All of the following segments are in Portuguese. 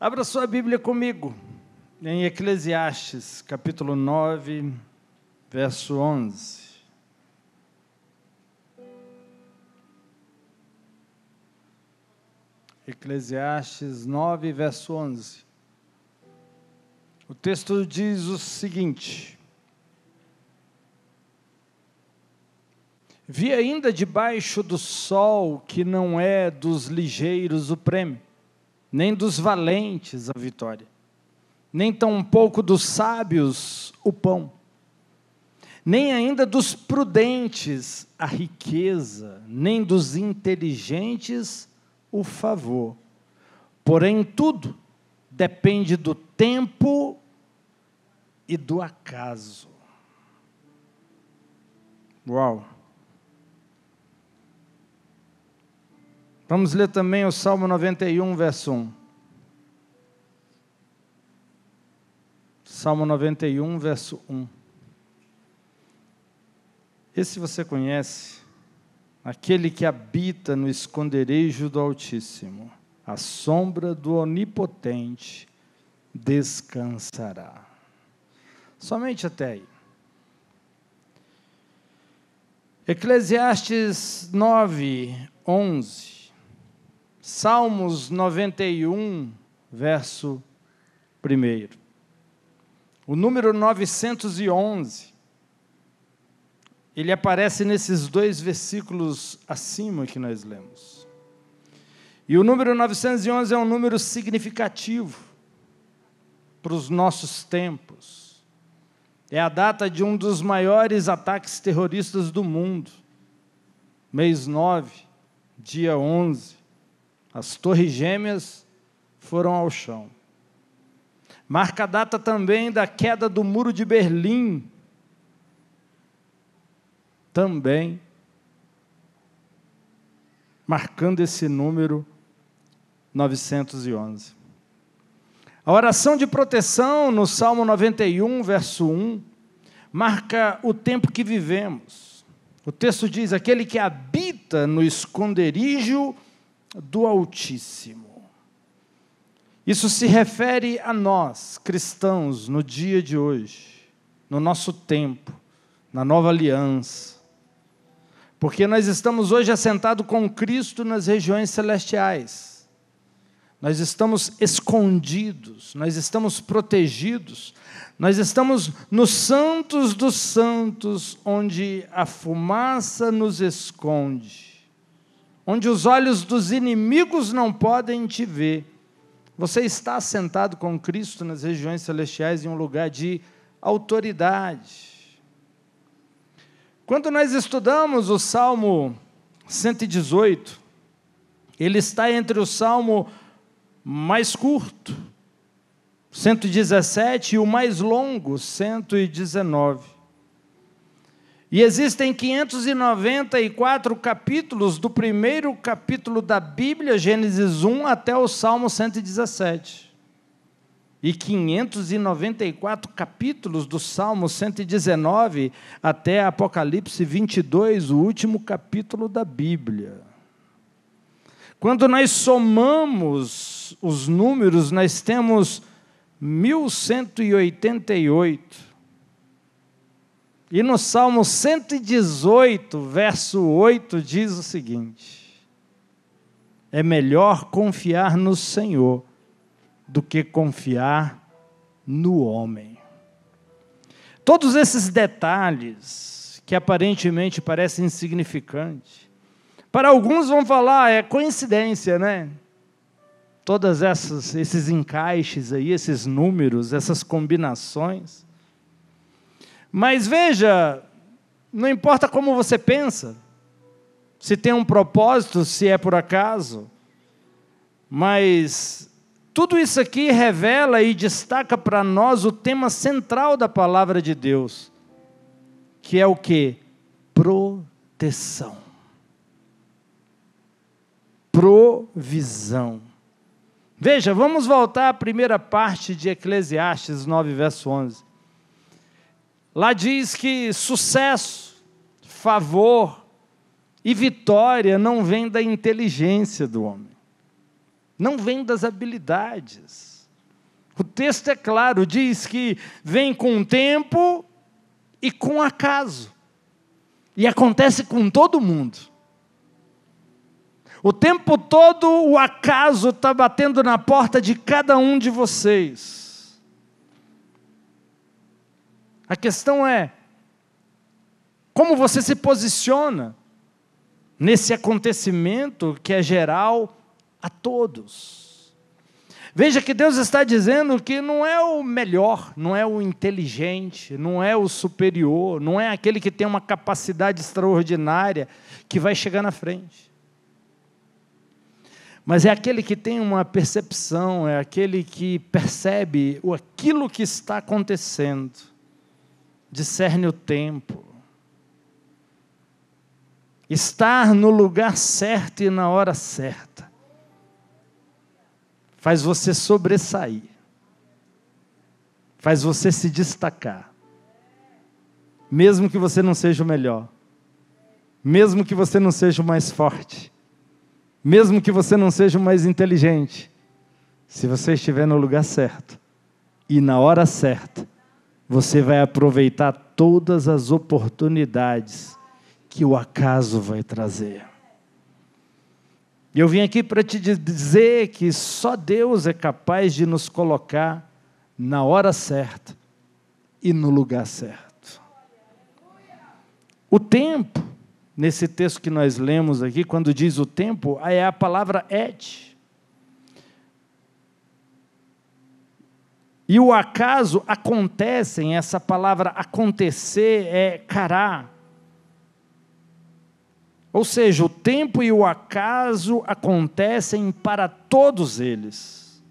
Abra sua Bíblia comigo, em Eclesiastes, capítulo 9, verso 11. Eclesiastes 9, verso 11. O texto diz o seguinte: Vi ainda debaixo do sol que não é dos ligeiros o prêmio, nem dos valentes a vitória, nem tampouco dos sábios o pão, nem ainda dos prudentes a riqueza, nem dos inteligentes o favor. Porém, tudo depende do tempo e do acaso. Uau! Vamos ler também o Salmo 91, verso 1. Salmo 91, verso 1. Esse você conhece. Aquele que habita no esconderijo do Altíssimo, à sombra do Onipotente, descansará. Somente até aí. Eclesiastes 9, 11. Salmos 91, verso 1. O número 911, ele aparece nesses dois versículos acima que nós lemos. E o número 911 é um número significativo para os nossos tempos. É a data de um dos maiores ataques terroristas do mundo. Mês 9, dia 11. As Torres Gêmeas foram ao chão. Marca a data também da queda do Muro de Berlim. Também marcando esse número 911. A oração de proteção no Salmo 91, verso 1, marca o tempo que vivemos. O texto diz: aquele que habita no esconderijo do Altíssimo. Isso se refere a nós, cristãos, no dia de hoje, no nosso tempo, na nova aliança. Porque nós estamos hoje assentados com Cristo nas regiões celestiais. Nós estamos escondidos, nós estamos protegidos, nós estamos nos santos dos santos, onde a fumaça nos esconde, onde os olhos dos inimigos não podem te ver. Você está assentado com Cristo nas regiões celestiais em um lugar de autoridade. Quando nós estudamos o Salmo 118, ele está entre o Salmo mais curto, 117, e o mais longo, 119. E existem 594 capítulos, do primeiro capítulo da Bíblia, Gênesis 1, até o Salmo 117. E 594 capítulos do Salmo 119 até Apocalipse 22, o último capítulo da Bíblia. Quando nós somamos os números, nós temos 1188. E no Salmo 118, verso 8, diz o seguinte: é melhor confiar no Senhor do que confiar no homem. Todos esses detalhes, que aparentemente parecem insignificantes, para alguns vão falar, é coincidência, né? Todas esses encaixes aí, esses números, essas combinações. Mas veja, não importa como você pensa, se tem um propósito, se é por acaso, mas tudo isso aqui revela e destaca para nós o tema central da palavra de Deus, que é o quê? Proteção. Provisão. Veja, vamos voltar à primeira parte de Eclesiastes 9, verso 11. Lá diz que sucesso, favor e vitória não vem da inteligência do homem, não vem das habilidades. O texto é claro, diz que vem com tempo e com acaso. E acontece com todo mundo. O tempo todo o acaso está batendo na porta de cada um de vocês. A questão é, como você se posiciona nesse acontecimento que é geral a todos? Veja que Deus está dizendo que não é o melhor, não é o inteligente, não é o superior, não é aquele que tem uma capacidade extraordinária que vai chegar na frente. Mas é aquele que tem uma percepção, é aquele que percebe aquilo que está acontecendo, discerne o tempo. Estar no lugar certo e na hora certa faz você sobressair, faz você se destacar, mesmo que você não seja o melhor, mesmo que você não seja o mais forte, mesmo que você não seja o mais inteligente. Se você estiver no lugar certo e na hora certa, você vai aproveitar todas as oportunidades que o acaso vai trazer. E eu vim aqui para te dizer que só Deus é capaz de nos colocar na hora certa e no lugar certo. O tempo, nesse texto que nós lemos aqui, quando diz o tempo, é a palavra et. E o acaso acontecem, essa palavra acontecer é cará. Ou seja, o tempo e o acaso acontecem para todos eles.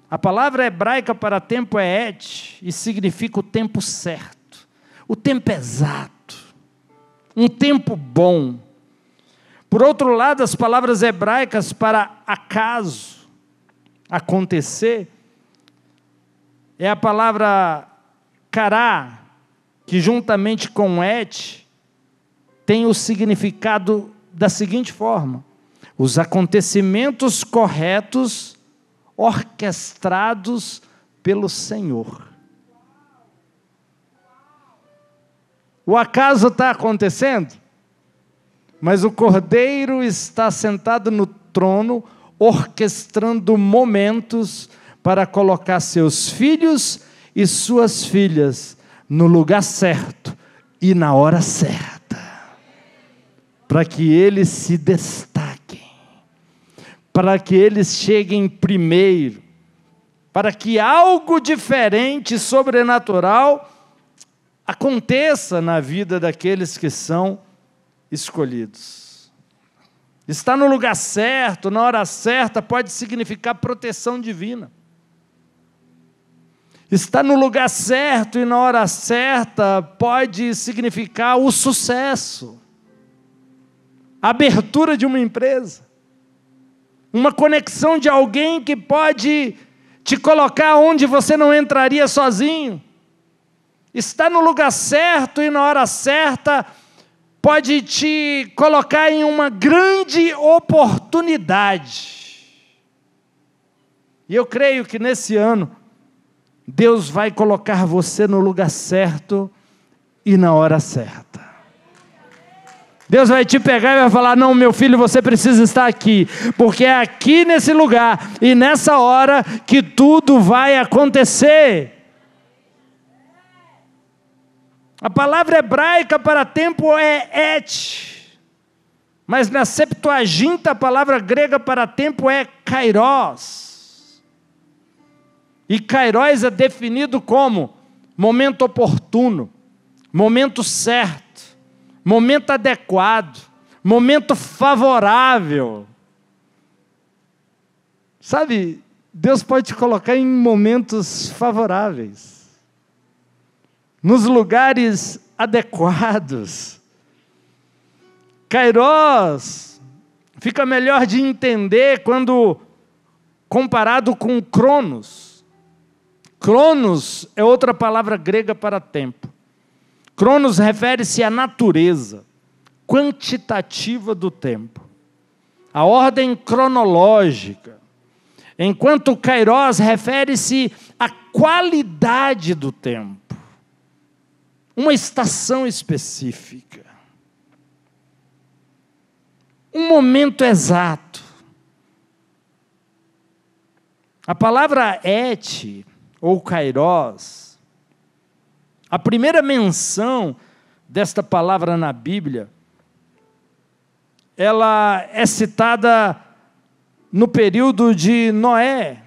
A palavra hebraica para tempo é et, e significa o tempo certo, o tempo exato, um tempo bom. Por outro lado, as palavras hebraicas para acaso, acontecer, é a palavra cará, que juntamente com et, tem o significado da seguinte forma: os acontecimentos corretos orquestrados pelo Senhor. O acaso está acontecendo, mas o Cordeiro está sentado no trono, orquestrando momentos para colocar seus filhos e suas filhas no lugar certo e na hora certa, para que eles se destaquem, para que eles cheguem primeiro, para que algo diferente, sobrenatural, aconteça na vida daqueles que são escolhidos. Estar no lugar certo, na hora certa, pode significar proteção divina. Estar no lugar certo e na hora certa pode significar o sucesso, a abertura de uma empresa, uma conexão de alguém que pode te colocar onde você não entraria sozinho. Estar no lugar certo e na hora certa pode te colocar em uma grande oportunidade. E eu creio que nesse ano, Deus vai colocar você no lugar certo e na hora certa. Deus vai te pegar e vai falar: não, meu filho, você precisa estar aqui, porque é aqui nesse lugar e nessa hora que tudo vai acontecer. A palavra hebraica para tempo é et, mas na Septuaginta a palavra grega para tempo é kairos. E kairos é definido como momento oportuno, momento certo, momento adequado, momento favorável. Sabe, Deus pode te colocar em momentos favoráveis, nos lugares adequados. Kairos fica melhor de entender quando comparado com Cronos. Cronos é outra palavra grega para tempo. Cronos refere-se à natureza quantitativa do tempo, a ordem cronológica, enquanto o Kairos refere-se à qualidade do tempo, uma estação específica, um momento exato. A palavra et, ou Kairos, a primeira menção desta palavra na Bíblia, ela é citada no período de Noé.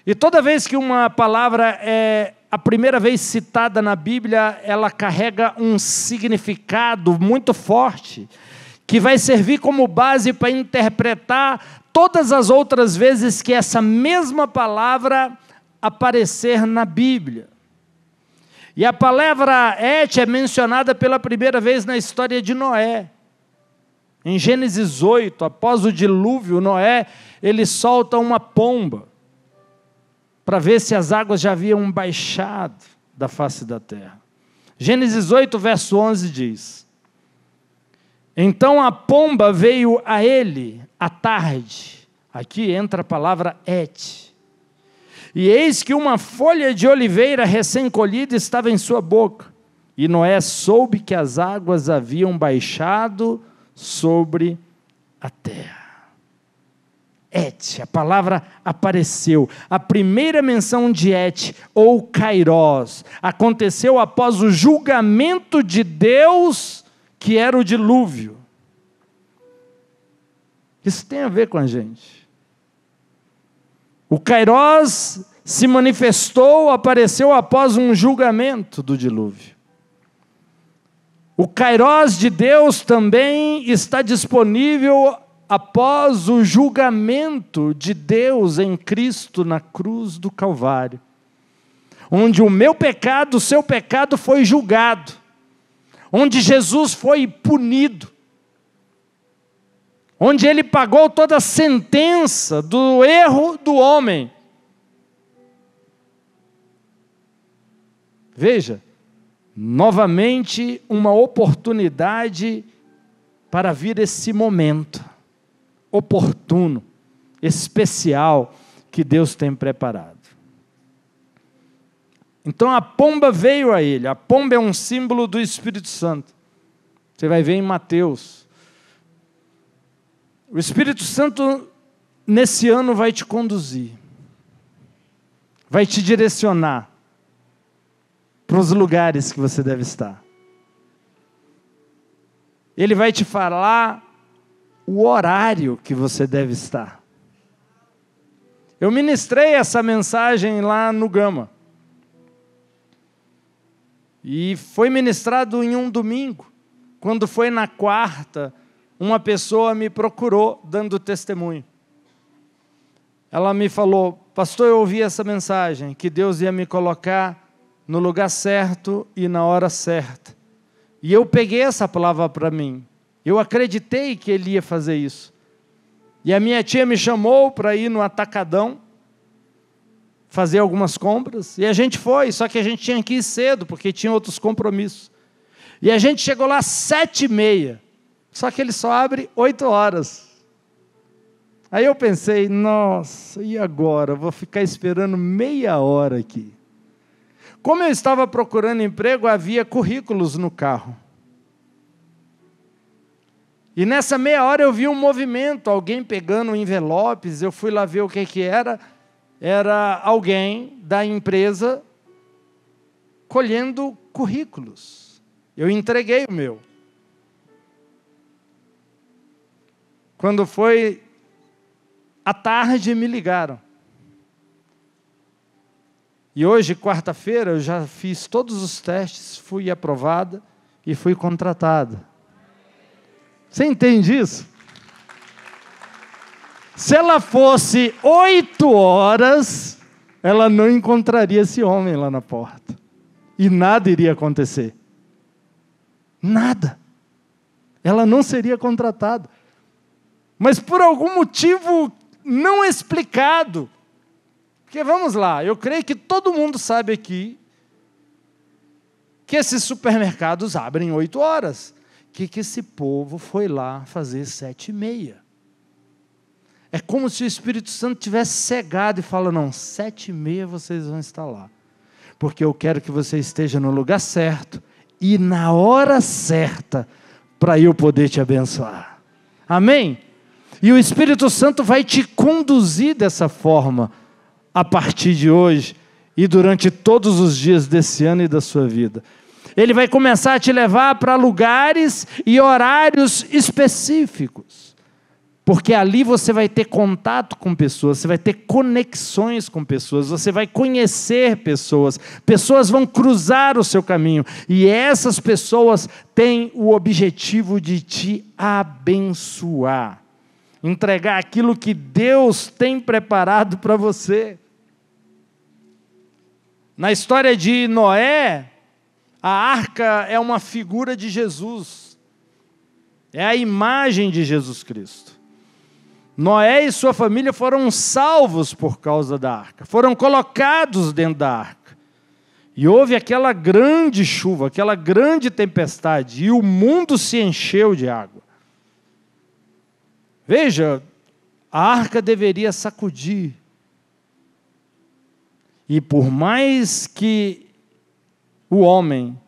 E toda vez que uma palavra é a primeira vez citada na Bíblia, ela carrega um significado muito forte, que vai servir como base para interpretar todas as outras vezes que essa mesma palavra aparecer na Bíblia. E a palavra et é mencionada pela primeira vez na história de Noé. Em Gênesis 8, após o dilúvio, Noé, ele solta uma pomba para ver se as águas já haviam baixado da face da terra. Gênesis 8, verso 11 diz: então a pomba veio a ele à tarde. Aqui entra a palavra et. E eis que uma folha de oliveira recém-colhida estava em sua boca. E Noé soube que as águas haviam baixado sobre a terra. Et, a palavra apareceu. A primeira menção de et, ou Kairos, aconteceu após o julgamento de Deus, que era o dilúvio. Isso tem a ver com a gente. O Kairos se manifestou, apareceu após um julgamento do dilúvio. O Kairos de Deus também está disponível após o julgamento de Deus em Cristo na cruz do Calvário, onde o meu pecado, o seu pecado foi julgado, onde Jesus foi punido, onde ele pagou toda a sentença do erro do homem. Veja, novamente uma oportunidade para vir esse momento oportuno, especial, que Deus tem preparado. Então a pomba veio a ele. A pomba é um símbolo do Espírito Santo. Você vai ver em Mateus. O Espírito Santo, nesse ano, vai te conduzir, vai te direcionar para os lugares que você deve estar. Ele vai te falar o horário que você deve estar. Eu ministrei essa mensagem lá no Gama. E foi ministrado em um domingo. Quando foi na quarta, uma pessoa me procurou dando testemunho. Ela me falou: pastor, eu ouvi essa mensagem, que Deus ia me colocar no lugar certo e na hora certa. E eu peguei essa palavra para mim. Eu acreditei que Ele ia fazer isso. E a minha tia me chamou para ir no Atacadão, fazer algumas compras, e a gente foi, só que a gente tinha que ir cedo, porque tinha outros compromissos. E a gente chegou lá às 7h30, só que ele só abre 8 horas. Aí eu pensei, nossa, e agora? Eu vou ficar esperando meia hora aqui. Como eu estava procurando emprego, havia currículos no carro. E nessa meia hora eu vi um movimento, alguém pegando envelopes, eu fui lá ver o que era. Era alguém da empresa colhendo currículos. Eu entreguei o meu. Quando foi à tarde, me ligaram. E hoje, quarta-feira, eu já fiz todos os testes, fui aprovada e fui contratada. Você entende isso? Se ela fosse 8 horas, ela não encontraria esse homem lá na porta. E nada iria acontecer. Nada. Ela não seria contratada. Mas por algum motivo não explicado. Porque vamos lá, eu creio que todo mundo sabe aqui que esses supermercados abrem 8 horas. O que esse povo foi lá fazer 7h30? É como se o Espírito Santo tivesse cegado e fala, não, 7h30 vocês vão estar lá. Porque eu quero que você esteja no lugar certo e na hora certa para eu poder te abençoar. Amém? E o Espírito Santo vai te conduzir dessa forma a partir de hoje e durante todos os dias desse ano e da sua vida. Ele vai começar a te levar para lugares e horários específicos. Porque ali você vai ter contato com pessoas, você vai ter conexões com pessoas, você vai conhecer pessoas, pessoas vão cruzar o seu caminho, e essas pessoas têm o objetivo de te abençoar, entregar aquilo que Deus tem preparado para você. Na história de Noé, a arca é uma figura de Jesus, é a imagem de Jesus Cristo. Noé e sua família foram salvos por causa da arca, foram colocados dentro da arca. E houve aquela grande chuva, aquela grande tempestade, e o mundo se encheu de água. Veja, a arca deveria sacudir. E por mais que o homem,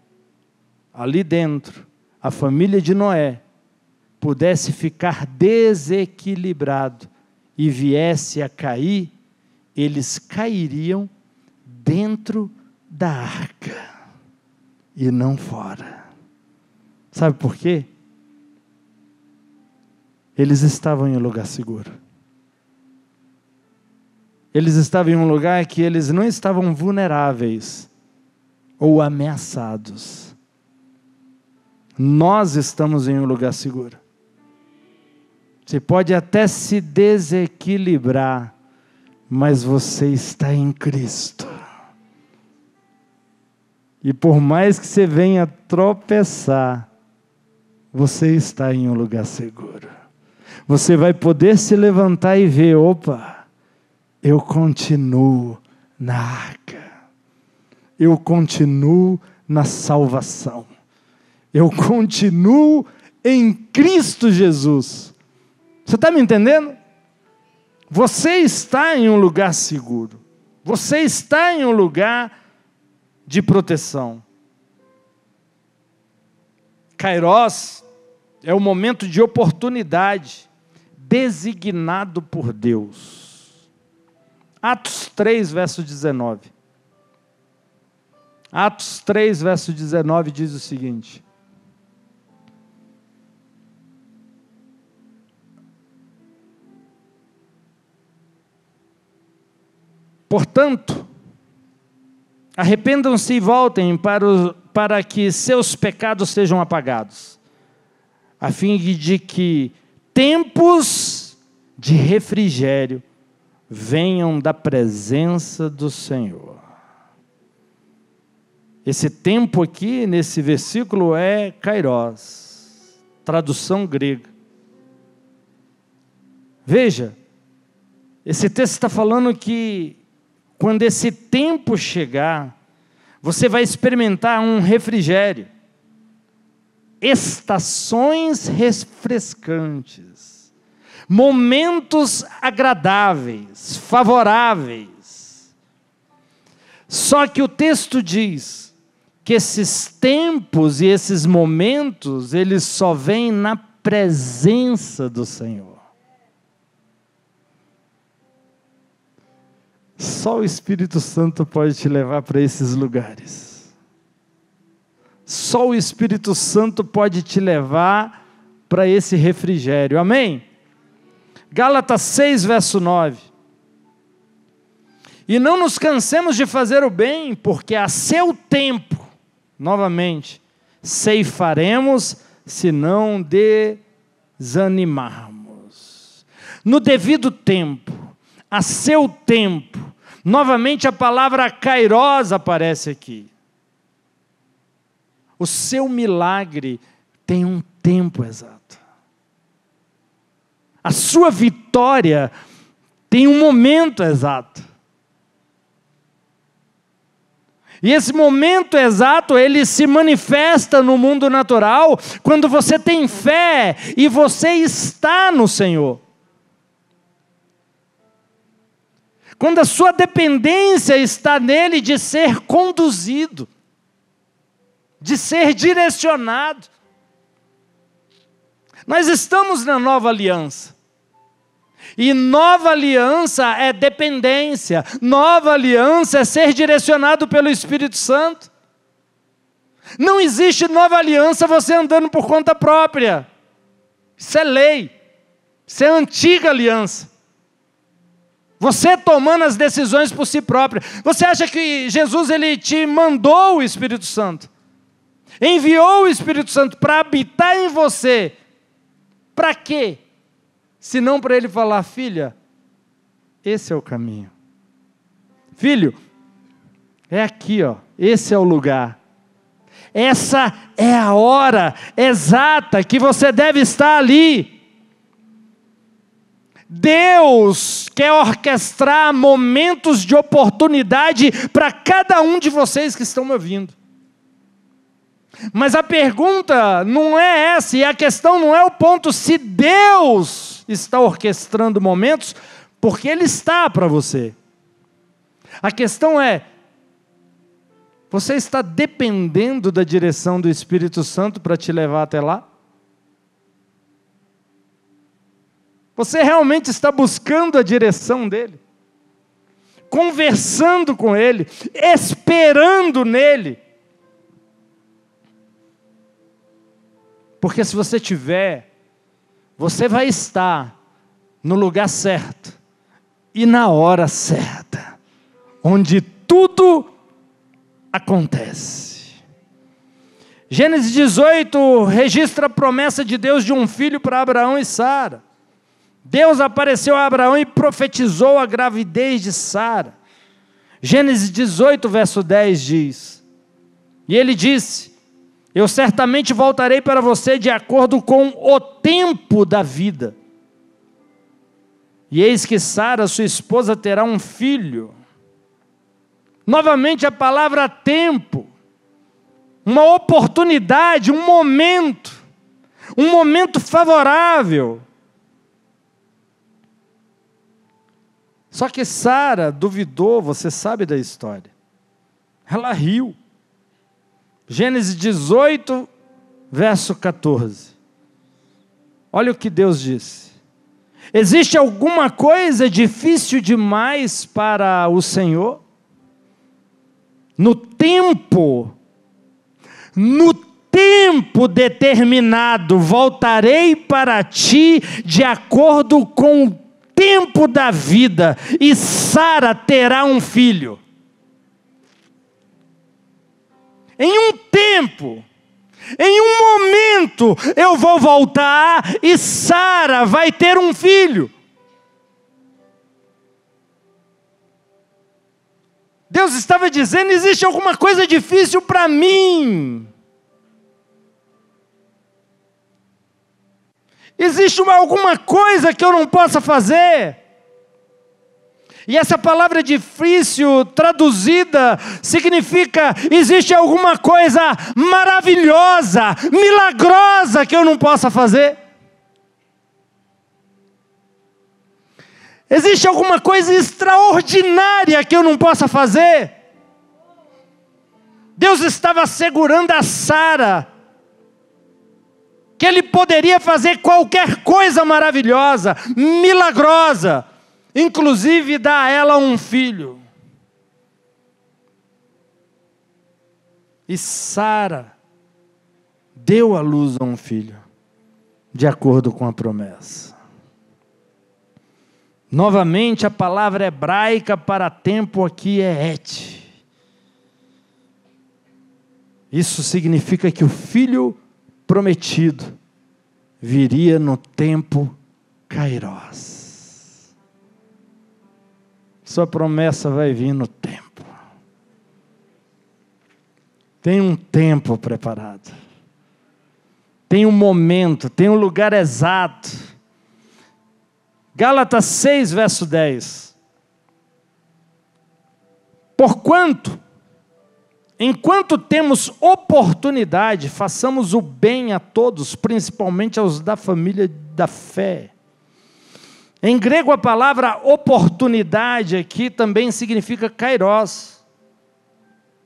ali dentro, a família de Noé, pudesse ficar desequilibrado e viesse a cair, eles cairiam dentro da arca e não fora. Sabe por quê? Eles estavam em um lugar seguro. Eles estavam em um lugar que eles não estavam vulneráveis ou ameaçados. Nós estamos em um lugar seguro. Você pode até se desequilibrar, mas você está em Cristo. E por mais que você venha tropeçar, você está em um lugar seguro. Você vai poder se levantar e ver, opa, eu continuo na arca. Eu continuo na salvação. Eu continuo em Cristo Jesus. Você está me entendendo? Você está em um lugar seguro. Você está em um lugar de proteção. Kairos é o momento de oportunidade designado por Deus. Atos 3, verso 19. Atos 3, verso 19 diz o seguinte: portanto, arrependam-se e voltem para que seus pecados sejam apagados, a fim de que tempos de refrigério venham da presença do Senhor. Esse tempo aqui, nesse versículo, é kairos, tradução grega. Veja, esse texto está falando que quando esse tempo chegar, você vai experimentar um refrigério, estações refrescantes, momentos agradáveis, favoráveis. Só que o texto diz que esses tempos e esses momentos, eles só vêm na presença do Senhor. Só o Espírito Santo pode te levar para esses lugares. Só o Espírito Santo pode te levar para esse refrigério. Amém? Gálatas 6, verso 9. E não nos cansemos de fazer o bem, porque a seu tempo, novamente, ceifaremos se não desanimarmos. No devido tempo, a seu tempo. Novamente a palavra kairos aparece aqui. O seu milagre tem um tempo exato. A sua vitória tem um momento exato. E esse momento exato, ele se manifesta no mundo natural quando você tem fé e você está no Senhor. Quando a sua dependência está nele de ser conduzido, de ser direcionado. Nós estamos na nova aliança. E nova aliança é dependência. Nova aliança é ser direcionado pelo Espírito Santo. Não existe nova aliança você andando por conta própria. Isso é lei. Isso é antiga aliança. Você tomando as decisões por si próprio. Você acha que Jesus ele te mandou o Espírito Santo? Enviou o Espírito Santo para habitar em você. Para quê? Se não para ele falar, filha, esse é o caminho. Filho, é aqui, ó, esse é o lugar. Essa é a hora exata que você deve estar ali. Deus quer orquestrar momentos de oportunidade para cada um de vocês que estão me ouvindo. Mas a pergunta não é essa, e a questão não é o ponto se Deus está orquestrando momentos, porque Ele está para você. A questão é, você está dependendo da direção do Espírito Santo para te levar até lá? Você realmente está buscando a direção dEle? Conversando com Ele? Esperando nele? Porque se você tiver, você vai estar no lugar certo e na hora certa, onde tudo acontece. Gênesis 18 registra a promessa de Deus de um filho para Abraão e Sara. Deus apareceu a Abraão e profetizou a gravidez de Sara. Gênesis 18, verso 10 diz, e ele disse, eu certamente voltarei para você de acordo com o tempo da vida. E eis que Sara, sua esposa, terá um filho. Novamente a palavra tempo, uma oportunidade, um momento favorável. Só que Sara duvidou, você sabe da história. Ela riu. Gênesis 18, verso 14. Olha o que Deus disse. Existe alguma coisa difícil demais para o Senhor? No tempo determinado, voltarei para ti de acordo com o tempo da vida, e Sara terá um filho. Em um tempo, em um momento, eu vou voltar e Sara vai ter um filho. Deus estava dizendo, existe alguma coisa difícil para mim. Existe alguma coisa que eu não possa fazer? E essa palavra difícil, traduzida, significa, existe alguma coisa maravilhosa, milagrosa que eu não possa fazer? Existe alguma coisa extraordinária que eu não possa fazer? Deus estava assegurando a Sara que Ele poderia fazer qualquer coisa maravilhosa, milagrosa, inclusive dar a ela um filho. E Sara deu à luz a um filho, de acordo com a promessa. Novamente, a palavra hebraica para tempo aqui é et. Isso significa que o filho prometido viria no tempo Kairos. Sua promessa vai vir no tempo. Tem um tempo preparado. Tem um momento, tem um lugar exato. Gálatas 6, verso 10. Porquanto, enquanto temos oportunidade, façamos o bem a todos, principalmente aos da família da fé. Em grego, a palavra oportunidade aqui também significa kairos.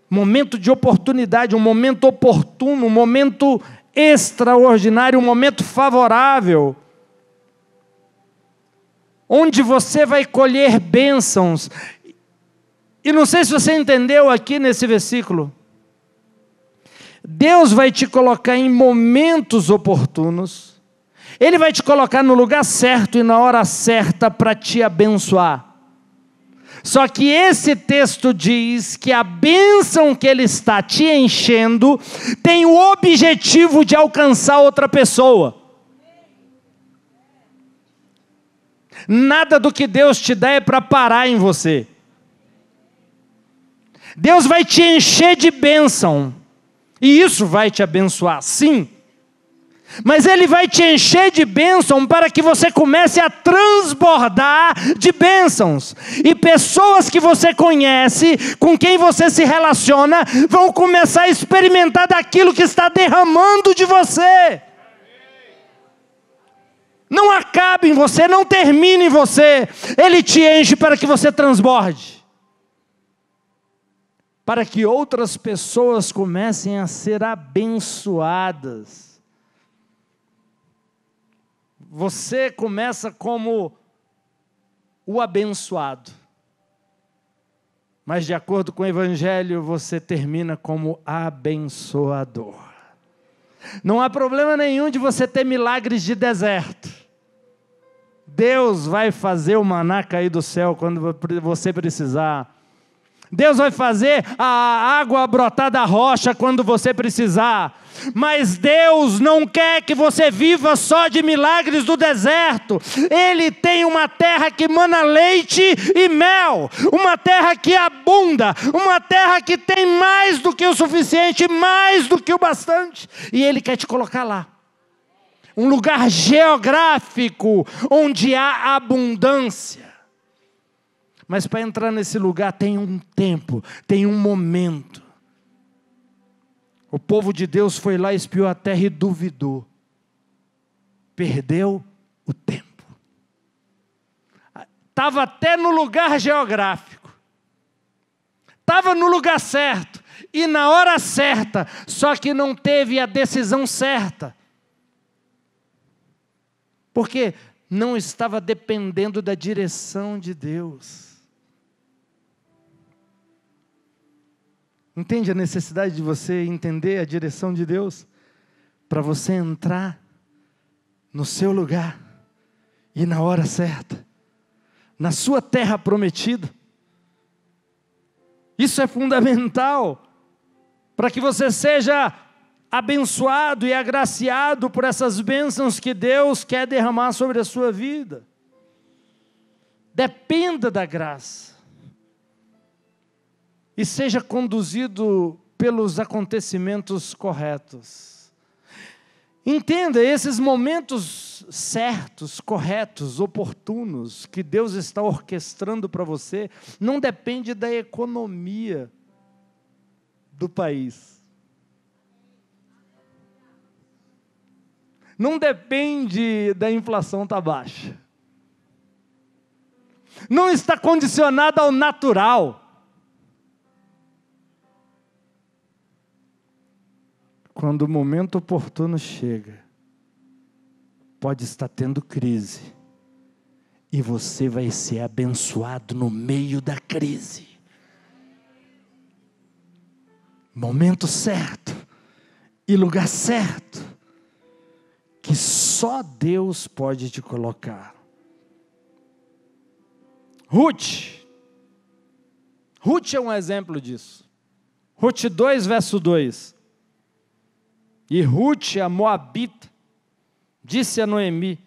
Momento de oportunidade, um momento oportuno, um momento extraordinário, um momento favorável, onde você vai colher bênçãos. E não sei se você entendeu aqui nesse versículo. Deus vai te colocar em momentos oportunos, Ele vai te colocar no lugar certo e na hora certa para te abençoar. Só que esse texto diz que a bênção que Ele está te enchendo tem o objetivo de alcançar outra pessoa. Nada do que Deus te dá é para parar em você. Deus vai te encher de bênção, e isso vai te abençoar, sim. Mas Ele vai te encher de bênção para que você comece a transbordar de bênçãos. E pessoas que você conhece, com quem você se relaciona, vão começar a experimentar daquilo que está derramando de você. Não acabe em você, não termine em você. Ele te enche para que você transborde. Para que outras pessoas comecem a ser abençoadas. Você começa como o abençoado. Mas de acordo com o Evangelho, você termina como abençoador. Não há problema nenhum de você ter milagres de deserto. Deus vai fazer o maná cair do céu quando você precisar. Deus vai fazer a água brotar da rocha quando você precisar. Mas Deus não quer que você viva só de milagres do deserto. Ele tem uma terra que mana leite e mel. Uma terra que abunda. Uma terra que tem mais do que o suficiente, mais do que o bastante. E Ele quer te colocar lá. Um lugar geográfico onde há abundância. Mas para entrar nesse lugar tem um tempo, tem um momento. O povo de Deus foi lá, espiou a terra e duvidou. Perdeu o tempo. Estava até no lugar geográfico. Estava no lugar certo e na hora certa, só que não teve a decisão certa. Porque não estava dependendo da direção de Deus. Entende a necessidade de você entender a direção de Deus? Para você entrar no seu lugar e na hora certa, na sua terra prometida. Isso é fundamental para que você seja abençoado e agraciado por essas bênçãos que Deus quer derramar sobre a sua vida. Dependa da graça. E seja conduzido pelos acontecimentos corretos. Entenda, esses momentos certos, corretos, oportunos, que Deus está orquestrando para você, não depende da economia do país. Não depende da inflação estar baixa. Não está condicionado ao natural. Quando o momento oportuno chega, pode estar tendo crise, e você vai ser abençoado no meio da crise. Momento certo e lugar certo, que só Deus pode te colocar. Ruth é um exemplo disso. Ruth 2, verso 2. E Ruth, a moabita, disse a Noemi: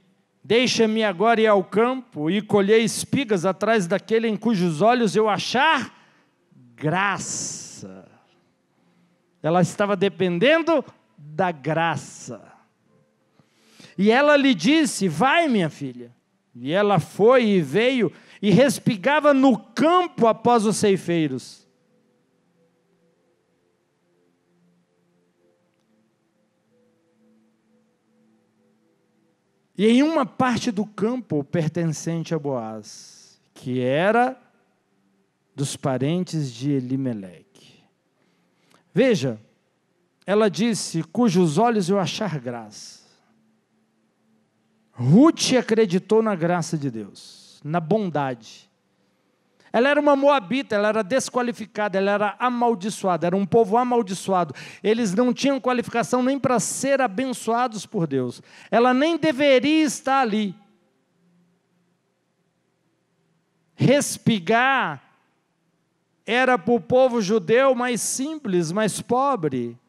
deixa-me agora ir ao campo e colher espigas atrás daquele em cujos olhos eu achar graça. Ela estava dependendo da graça. E ela lhe disse: vai, minha filha. E ela foi e veio e respigava no campo após os ceifeiros. E em uma parte do campo pertencente a Boaz, que era dos parentes de Elimeleque. Veja, ela disse, cujos olhos eu achar graça. Ruth acreditou na graça de Deus, na bondade. Ela era uma moabita, ela era desqualificada, ela era amaldiçoada, era um povo amaldiçoado. Eles não tinham qualificação nem para ser abençoados por Deus. Ela nem deveria estar ali. Respigar era para o povo judeu mais simples, mais pobre.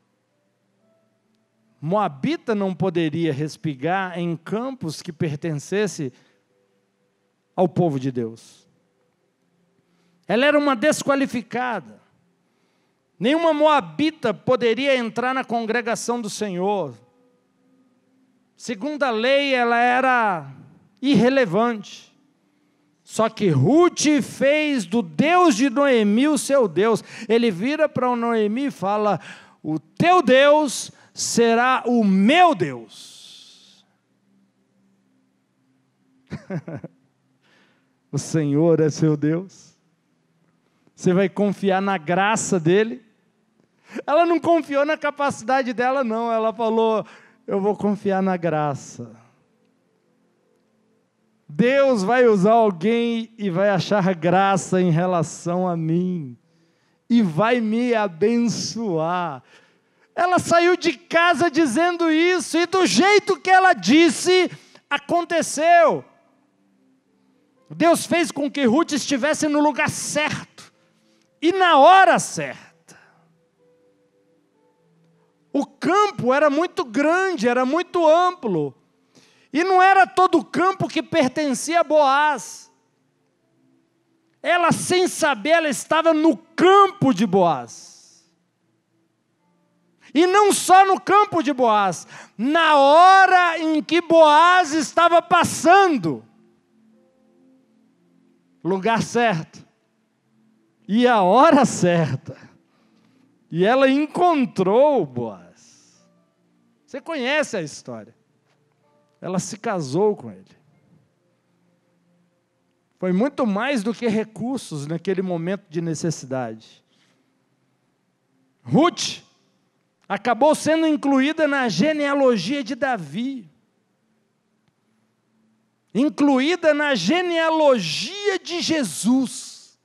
Moabita não poderia respigar em campos que pertencesse ao povo de Deus. Ela era uma desqualificada. Nenhuma moabita poderia entrar na congregação do Senhor. Segundo a lei, ela era irrelevante. Só que Ruth fez do Deus de Noemi o seu Deus. Ele vira para Noemi e fala, o teu Deus será o meu Deus. O Senhor é seu Deus. Você vai confiar na graça dele? Ela não confiou na capacidade dela, não. Ela falou, eu vou confiar na graça. Deus vai usar alguém e vai achar graça em relação a mim. E vai me abençoar. Ela saiu de casa dizendo isso, e do jeito que ela disse, aconteceu. Deus fez com que Ruth estivesse no lugar certo, e na hora certa. O campo era muito grande, era muito amplo, e não era todo o campo que pertencia a Boaz. Ela, sem saber, ela estava no campo de Boaz. E não só no campo de Boaz, na hora em que Boaz estava passando. Lugar certo. E a hora certa. E ela encontrou Boaz. Você conhece a história. Ela se casou com ele. Foi muito mais do que recursos naquele momento de necessidade. Ruth acabou sendo incluída na genealogia de Davi. Incluída na genealogia de Jesus.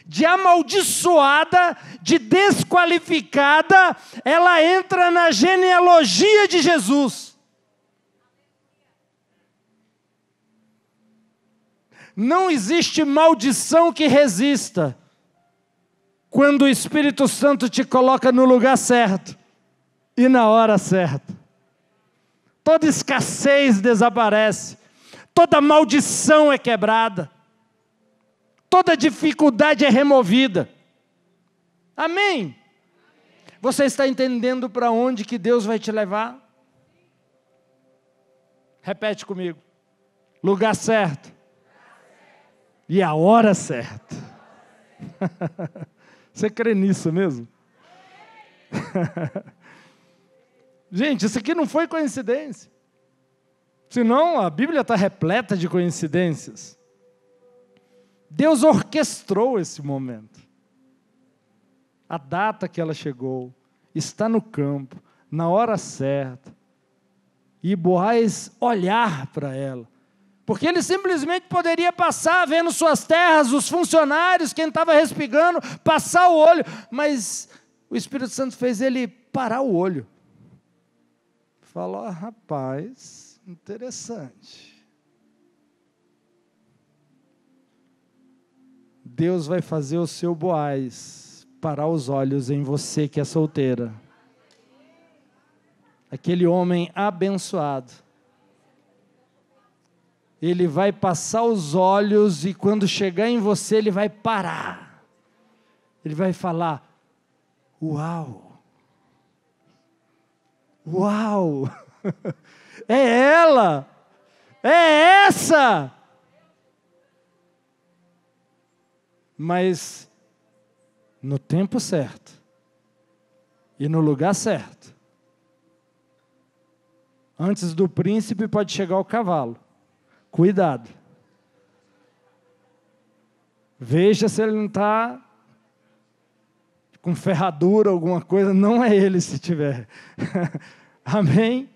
De amaldiçoada, de desqualificada, ela entra na genealogia de Jesus. Não existe maldição que resista quando o Espírito Santo te coloca no lugar certo e na hora certa. Toda escassez desaparece, toda maldição é quebrada, toda dificuldade é removida. Amém? Você está entendendo para onde que Deus vai te levar? Repete comigo. Lugar certo. E a hora certa. Você crê nisso mesmo? Gente, isso aqui não foi coincidência. Senão a Bíblia está repleta de coincidências. Deus orquestrou esse momento. A data que ela chegou, está no campo, na hora certa. E Boaz olhar para ela. Porque ele simplesmente poderia passar vendo suas terras, os funcionários, quem estava respigando, passar o olho. Mas o Espírito Santo fez ele parar o olho. Falou, rapaz, interessante. Deus vai fazer o seu Boaz parar os olhos em você que é solteira. Aquele homem abençoado. Ele vai passar os olhos e quando chegar em você, ele vai parar. Ele vai falar, uau, uau, é ela, é essa. Mas no tempo certo e no lugar certo, Antes do príncipe pode chegar o cavalo. Cuidado. Veja se ele não está com ferradura, alguma coisa. Não é ele se tiver. Amém?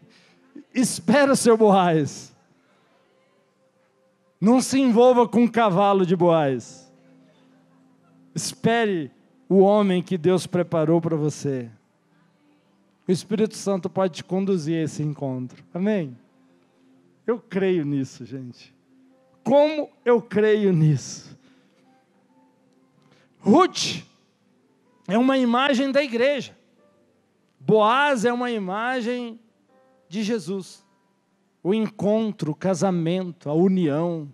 Espera o seu Boaz. Não se envolva com um cavalo de Boaz. Espere o homem que Deus preparou para você. O Espírito Santo pode te conduzir a esse encontro. Amém? Eu creio nisso, gente. Como eu creio nisso? Ruth é uma imagem da igreja. Boaz é uma imagem de Jesus. O encontro, o casamento, a união.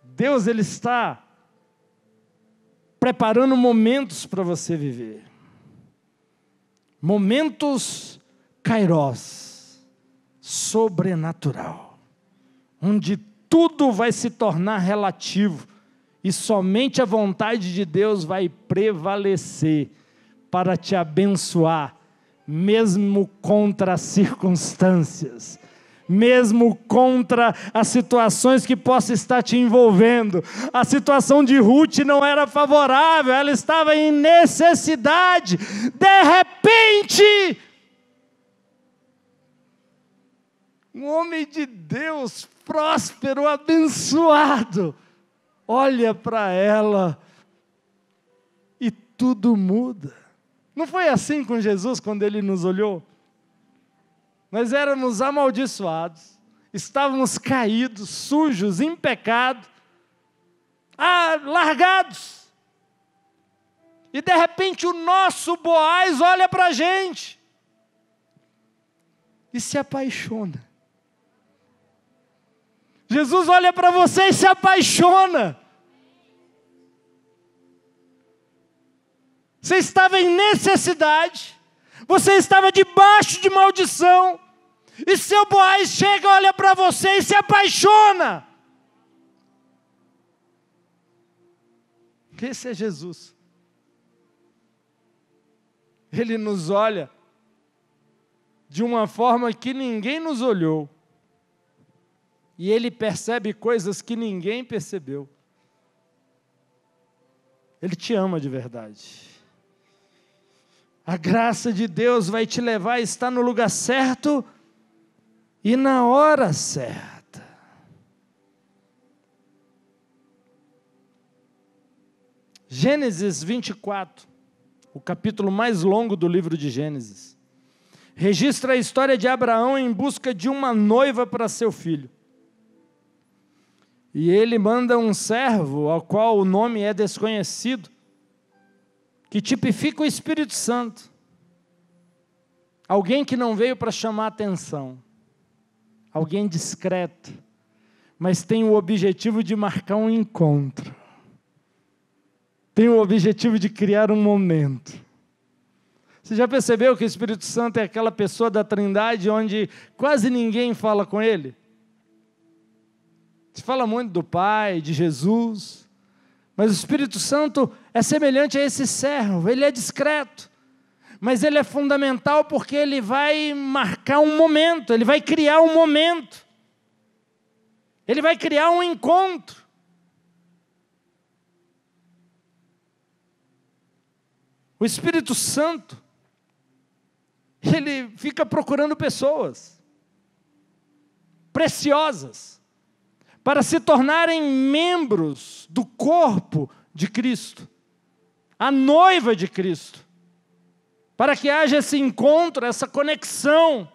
Deus, Ele está preparando momentos para você viver. Momentos kairós, sobrenatural. Onde tudo vai se tornar relativo. E somente a vontade de Deus vai prevalecer para te abençoar, mesmo contra as circunstâncias, mesmo contra as situações que possam estar te envolvendo. A situação de Ruth não era favorável, ela estava em necessidade. De repente, um homem de Deus, próspero, abençoado, olha para ela e tudo muda. Não foi assim com Jesus quando Ele nos olhou? Nós éramos amaldiçoados, estávamos caídos, sujos, em pecado, largados. E de repente o nosso Boaz olha para a gente e se apaixona. Jesus olha para você e se apaixona. Você estava em necessidade, você estava debaixo de maldição, e seu Boaz chega, olha para você e se apaixona. Esse é Jesus. Ele nos olha de uma forma que ninguém nos olhou. E Ele percebe coisas que ninguém percebeu. Ele te ama de verdade. A graça de Deus vai te levar a estar no lugar certo e na hora certa. Gênesis 24, o capítulo mais longo do livro de Gênesis, registra a história de Abraão em busca de uma noiva para seu filho. E ele manda um servo, ao qual o nome é desconhecido, que tipifica o Espírito Santo. Alguém que não veio para chamar atenção. Alguém discreto, mas tem o objetivo de marcar um encontro. Tem o objetivo de criar um momento. Você já percebeu que o Espírito Santo é aquela pessoa da Trindade onde quase ninguém fala com ele? Se fala muito do Pai, de Jesus, mas o Espírito Santo é semelhante a esse servo, ele é discreto, mas ele é fundamental porque ele vai marcar um momento, ele vai criar um momento, ele vai criar um encontro. O Espírito Santo, ele fica procurando pessoas preciosas, para se tornarem membros do corpo de Cristo, a noiva de Cristo, para que haja esse encontro, essa conexão.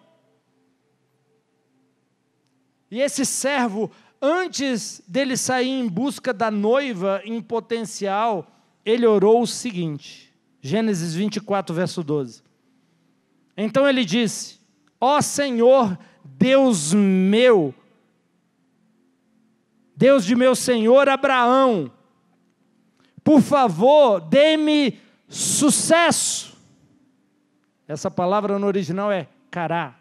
E esse servo, antes dele sair em busca da noiva em potencial, ele orou o seguinte, Gênesis 24, verso 12. Então ele disse: ó Senhor, Deus meu, Deus de meu senhor Abraão, por favor, dê-me sucesso. Essa palavra no original é cará.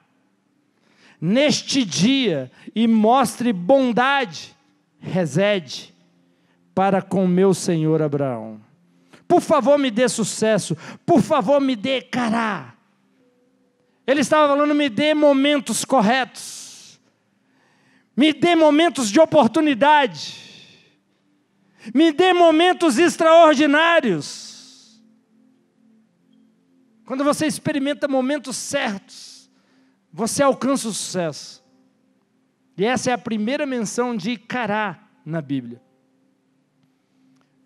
Neste dia, e mostre bondade, resede, para com meu senhor Abraão. Por favor, me dê sucesso. Por favor, me dê cará. Ele estava falando, me dê momentos corretos. Me dê momentos de oportunidade. Me dê momentos extraordinários. Quando você experimenta momentos certos, você alcança o sucesso. E essa é a primeira menção de Cará na Bíblia.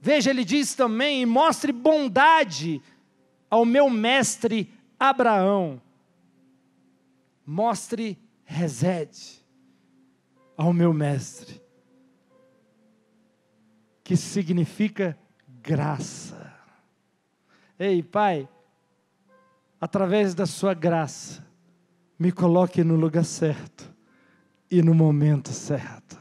Veja, ele diz também, e mostre bondade ao meu mestre Abraão. Mostre resede ao meu mestre. Que significa graça. Ei, Pai, através da sua graça, me coloque no lugar certo e no momento certo.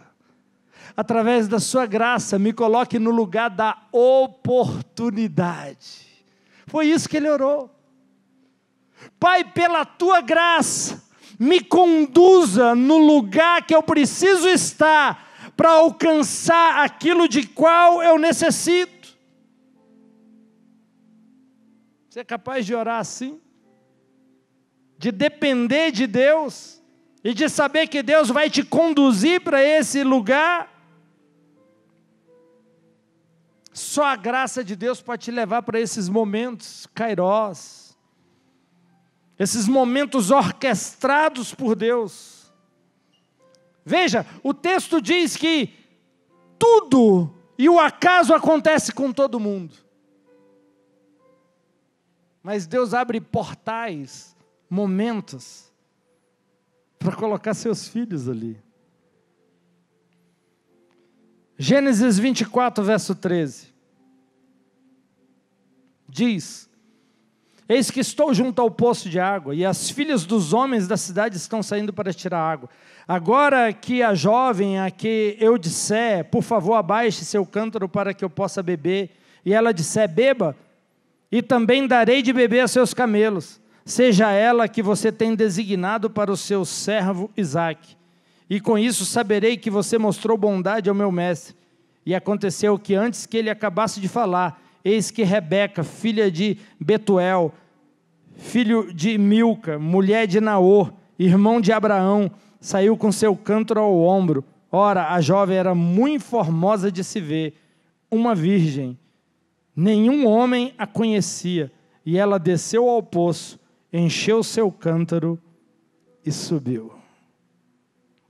Através da sua graça, me coloque no lugar da oportunidade. Foi isso que ele orou. Pai, pela tua graça, me conduza no lugar que eu preciso estar para alcançar aquilo de qual eu necessito. Você é capaz de orar assim? De depender de Deus e de saber que Deus vai te conduzir para esse lugar? Só a graça de Deus pode te levar para esses momentos, kairós, esses momentos orquestrados por Deus. Veja, o texto diz que tudo e o acaso acontece com todo mundo. Mas Deus abre portais, momentos, para colocar seus filhos ali. Gênesis 24, verso 13. Diz: eis que estou junto ao poço de água, e as filhas dos homens da cidade estão saindo para tirar água. Agora que a jovem a que eu disser, por favor, abaixe seu cântaro para que eu possa beber, e ela disser, beba, e também darei de beber a seus camelos, seja ela que você tem designado para o seu servo Isaque. E com isso saberei que você mostrou bondade ao meu mestre. E aconteceu que antes que ele acabasse de falar, eis que Rebeca, filha de Betuel, filho de Milca, mulher de Naor, irmão de Abraão, saiu com seu cântaro ao ombro. Ora, a jovem era muito formosa de se ver, uma virgem. Nenhum homem a conhecia. E ela desceu ao poço, encheu seu cântaro e subiu.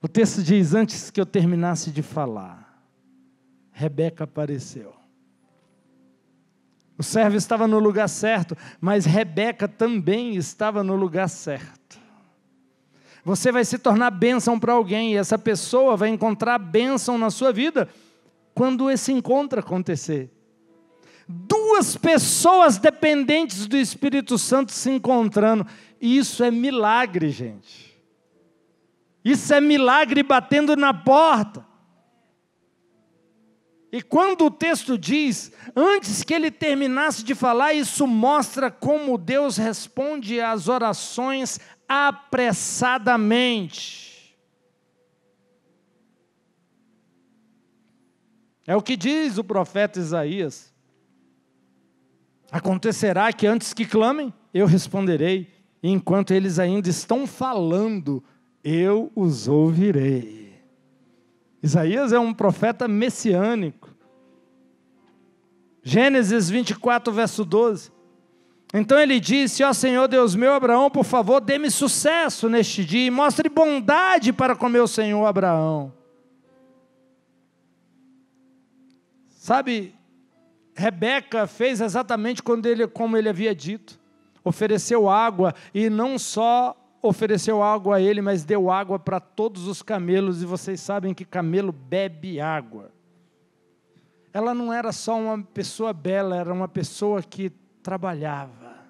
O texto diz, antes que eu terminasse de falar, Rebeca apareceu. O servo estava no lugar certo, mas Rebeca também estava no lugar certo. Você vai se tornar bênção para alguém, e essa pessoa vai encontrar bênção na sua vida, quando esse encontro acontecer. Duas pessoas dependentes do Espírito Santo se encontrando, e isso é milagre, gente. Isso é milagre batendo na porta. E quando o texto diz, antes que ele terminasse de falar, isso mostra como Deus responde às orações apressadamente. É o que diz o profeta Isaías. Acontecerá que antes que clamem, eu responderei, e enquanto eles ainda estão falando, eu os ouvirei. Isaías é um profeta messiânico. Gênesis 24, verso 12. Então ele disse, ó Senhor Deus meu, Abraão, por favor, dê-me sucesso neste dia, e mostre bondade para com meu senhor Abraão. Sabe, Rebeca fez exatamente como ele havia dito. Ofereceu água, e não só ofereceu água a ele, mas deu água para todos os camelos, e vocês sabem que camelo bebe água. Ela não era só uma pessoa bela, era uma pessoa que trabalhava,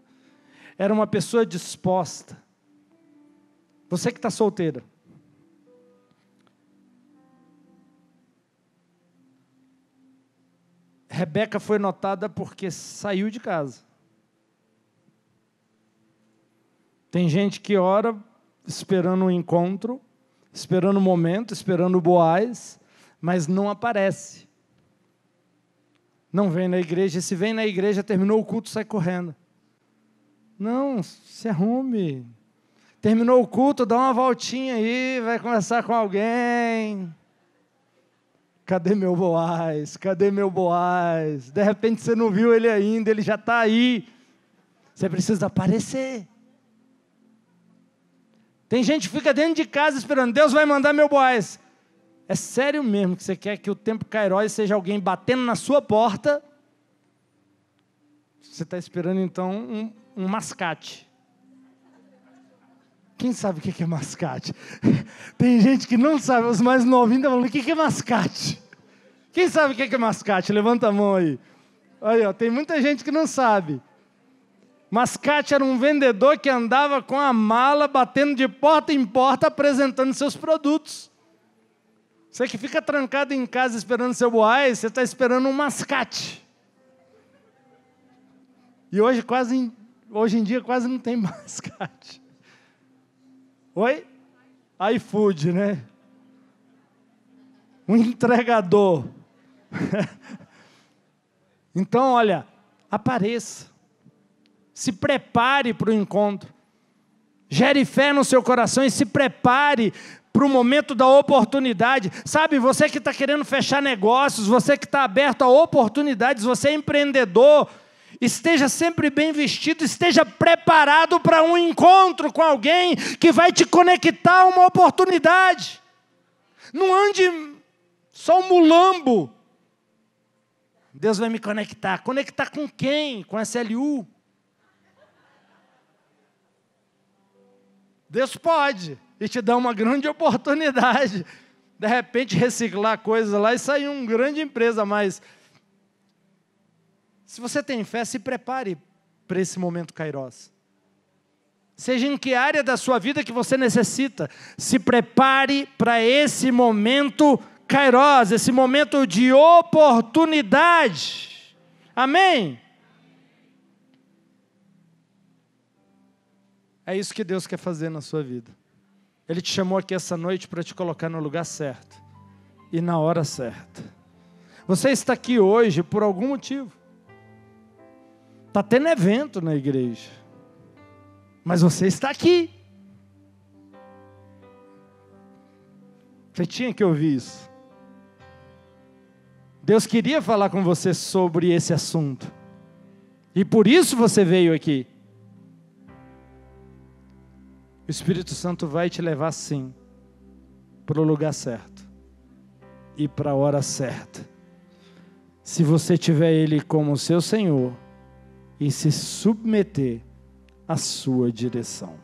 era uma pessoa disposta. Você que está solteira, Rebeca foi notada porque saiu de casa. Tem gente que ora esperando um encontro, esperando um momento, esperando o Boaz, mas não aparece. Não vem na igreja, e se vem na igreja, terminou o culto, sai correndo. Não, se arrume. Terminou o culto, dá uma voltinha aí, vai conversar com alguém. Cadê meu Boaz? Cadê meu Boaz? De repente você não viu ele ainda, ele já está aí. Você precisa aparecer. Tem gente que fica dentro de casa esperando, Deus vai mandar meu Boaz. É sério mesmo que você quer que o tempo Kairos seja alguém batendo na sua porta? Você está esperando então um mascate. Quem sabe o que é mascate? Tem gente que não sabe, os mais novinhos estão falando, o que é mascate? Quem sabe o que é mascate? Levanta a mão aí. Aí, ó, tem muita gente que não sabe. Mascate era um vendedor que andava com a mala, batendo de porta em porta, apresentando seus produtos. Você que fica trancado em casa esperando seu Boaz, você está esperando um mascate. E hoje em dia quase não tem mascate. Oi? iFood, né? Um entregador. Então, olha, apareça. Se prepare para o encontro. Gere fé no seu coração e se prepare para o momento da oportunidade. Sabe, você que está querendo fechar negócios, você que está aberto a oportunidades, você é empreendedor, esteja sempre bem vestido, esteja preparado para um encontro com alguém que vai te conectar a uma oportunidade. Não ande só um mulambo. Deus vai me conectar. Conectar com quem? Com a SLU? Deus pode e te dá uma grande oportunidade. De repente reciclar coisas lá e sair uma grande empresa, mas se você tem fé, se prepare para esse momento Kairos. Seja em que área da sua vida que você necessita, se prepare para esse momento Kairos, esse momento de oportunidade. Amém? É isso que Deus quer fazer na sua vida. Ele te chamou aqui essa noite para te colocar no lugar certo e na hora certa. Você está aqui hoje por algum motivo. Está tendo evento na igreja, mas você está aqui. Você tinha que ouvir isso. Deus queria falar com você sobre esse assunto, e por isso você veio aqui. O Espírito Santo vai te levar sim, para o lugar certo, e para a hora certa, se você tiver Ele como seu Senhor, e se submeter à sua direção.